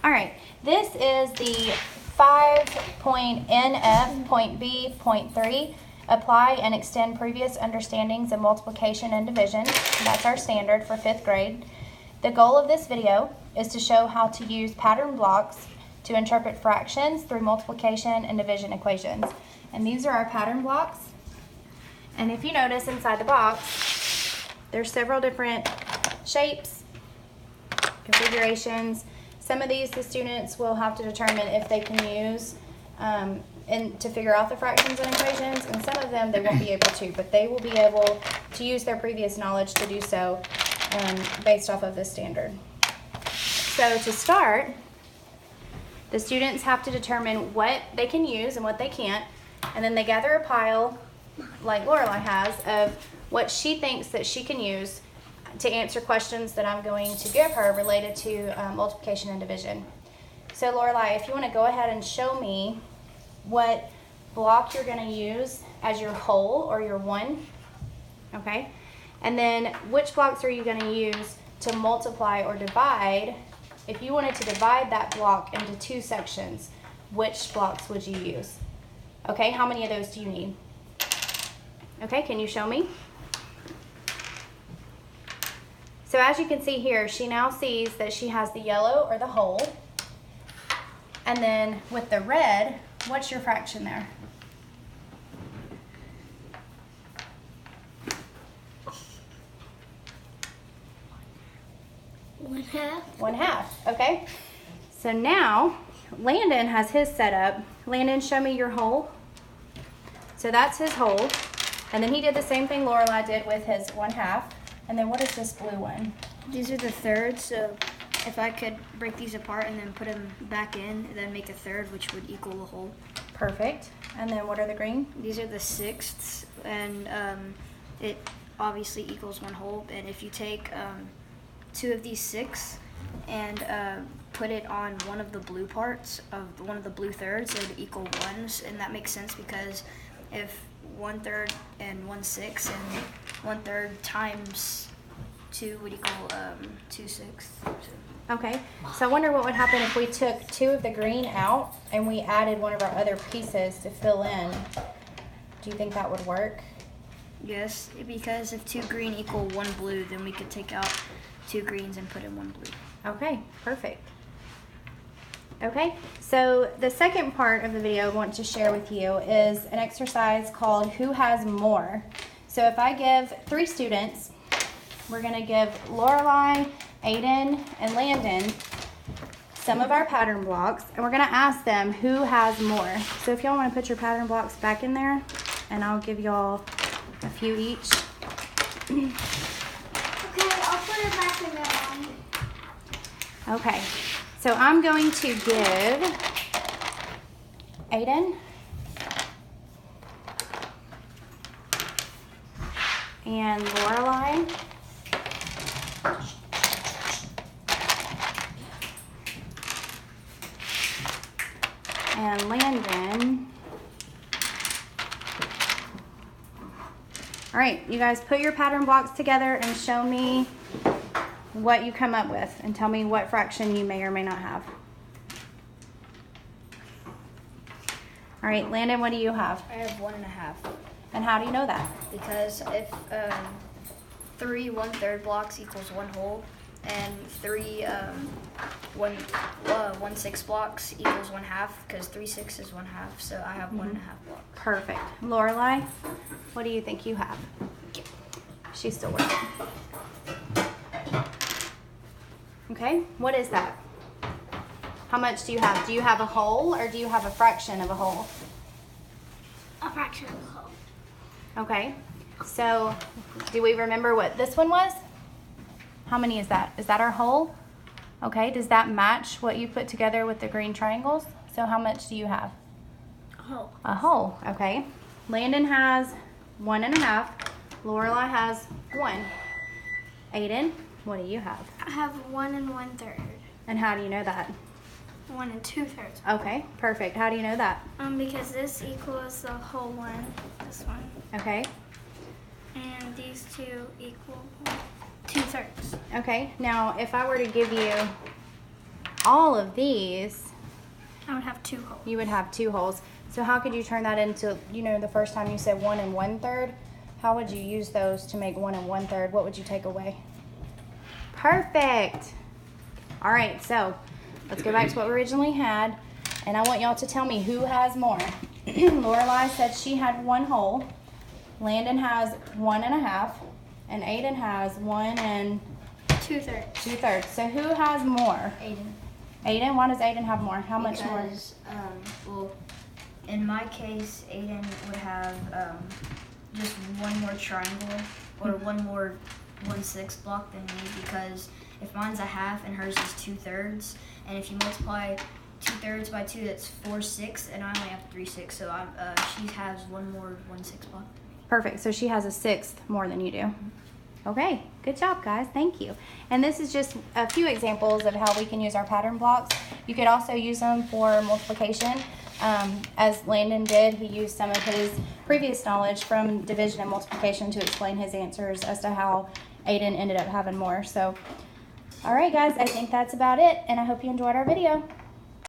All right, this is the 5.NF.B.3, apply and extend previous understandings of multiplication and division. That's our standard for 5th grade. The goal of this video is to show how to use pattern blocks to interpret fractions through multiplication and division equations. And these are our pattern blocks. And if you notice inside the box, there's several different shapes, configurations. Some of these the students will have to determine if they can use and to figure out the fractions and equations, and some of them they won't be able to, but they will be able to use their previous knowledge to do so based off of this standard. So to start, the students have to determine what they can use and what they can't, and then they gather a pile, like Lorelai has, of what she thinks that she can use to answer questions that I'm going to give her related to multiplication and division. So Lorelai, if you want to go ahead and show me what block you're going to use as your whole or your one, okay? And then which blocks are you going to use to multiply or divide? If you wanted to divide that block into 2 sections, which blocks would you use? Okay, how many of those do you need? Okay, can you show me? So as you can see here, she now sees that she has the yellow or the whole. And then with the red, what's your fraction there? One half. 1/2, okay. So now, Landon has his set up. Landon, show me your whole. So that's his whole. And then he did the same thing Lorelai did with his 1/2. And then what is this blue one? These are the thirds, so if I could break these apart and then put them back in, then make a third, which would equal the whole. Perfect. And then what are the green? These are the sixths, and it obviously equals 1 whole. And if you take 2 of these 6 and put it on one of the blue parts of one of the blue thirds, it would equal 1s, and that makes sense because if 1/3 and 1/6 and 1/3 times 2 would equal 2/6. Okay, so I wonder what would happen if we took 2 of the green out and we added one of our other pieces to fill in. Do you think that would work? Yes, because if 2 green equal 1 blue, then we could take out 2 greens and put in 1 blue. Okay, perfect. Okay, so the second part of the video I want to share with you is an exercise called Who Has More? So if I give 3 students, we're going to give Lorelai, Aiden, and Landon some of our pattern blocks, and we're going to ask them who has more. So if y'all want to put your pattern blocks back in there, and I'll give y'all a few each. Okay, I'll put it back in there. Okay, so I'm going to give Aiden and Lorelai and Landon. All right, you guys put your pattern blocks together and show me what you come up with and tell me what fraction you may or may not have. All right, Landon, what do you have? I have 1.5. And how do you know that? Because if 3 1/3 blocks equals 1 whole, and 3 1/6 blocks equals 1/2, because 3/6 is 1/2, so I have 1.5 blocks. Perfect. Lorelai, what do you think you have? She's still working. Okay, what is that? How much do you have? Do you have a whole or do you have a fraction of a whole? A fraction of the whole. Okay, so do we remember what this one was? How many is that? Is that our whole? Okay, does that match what you put together with the green triangles? So how much do you have? A whole. A whole, okay. Landon has 1.5. Lorelai has 1. Aiden, what do you have? I have 1 1/3. And how do you know that? 1 2/3. Okay, perfect. How do you know that? Because this equals the whole one, this one, Okay. and these 2 equal 2/3. Okay, now if I were to give you all of these, I would have 2 holes. you would have 2 holes. So how could you turn that into, you know, the first time you said 1 1/3? How would you use those to make 1 1/3? What would you take away? Perfect. All right, so let's go back to what we originally had. And I want y'all to tell me who has more. Lorelai said she had 1 hole. Landon has 1 1/2. And Aiden has 1 2/3. 2/3. So who has more? Aiden. Aiden, why does Aiden have more? How much more? Because, well, in my case, Aiden would have just 1 more triangle or 1 more 1/6 block than me, because if mine's a half and hers is 2/3, and if you multiply 2/3 by 2, that's 4/6, and I only have 3/6, so she has 1 more 1/6 block than me. Perfect. So she has a 1/6 more than you do. Okay, good job, guys. Thank you. And this is just a few examples of how we can use our pattern blocks. You could also use them for multiplication. As Landon did, he used some of his previous knowledge from division and multiplication to explain his answers as to how Aiden ended up having more. So, all right, guys, I think that's about it, and I hope you enjoyed our video.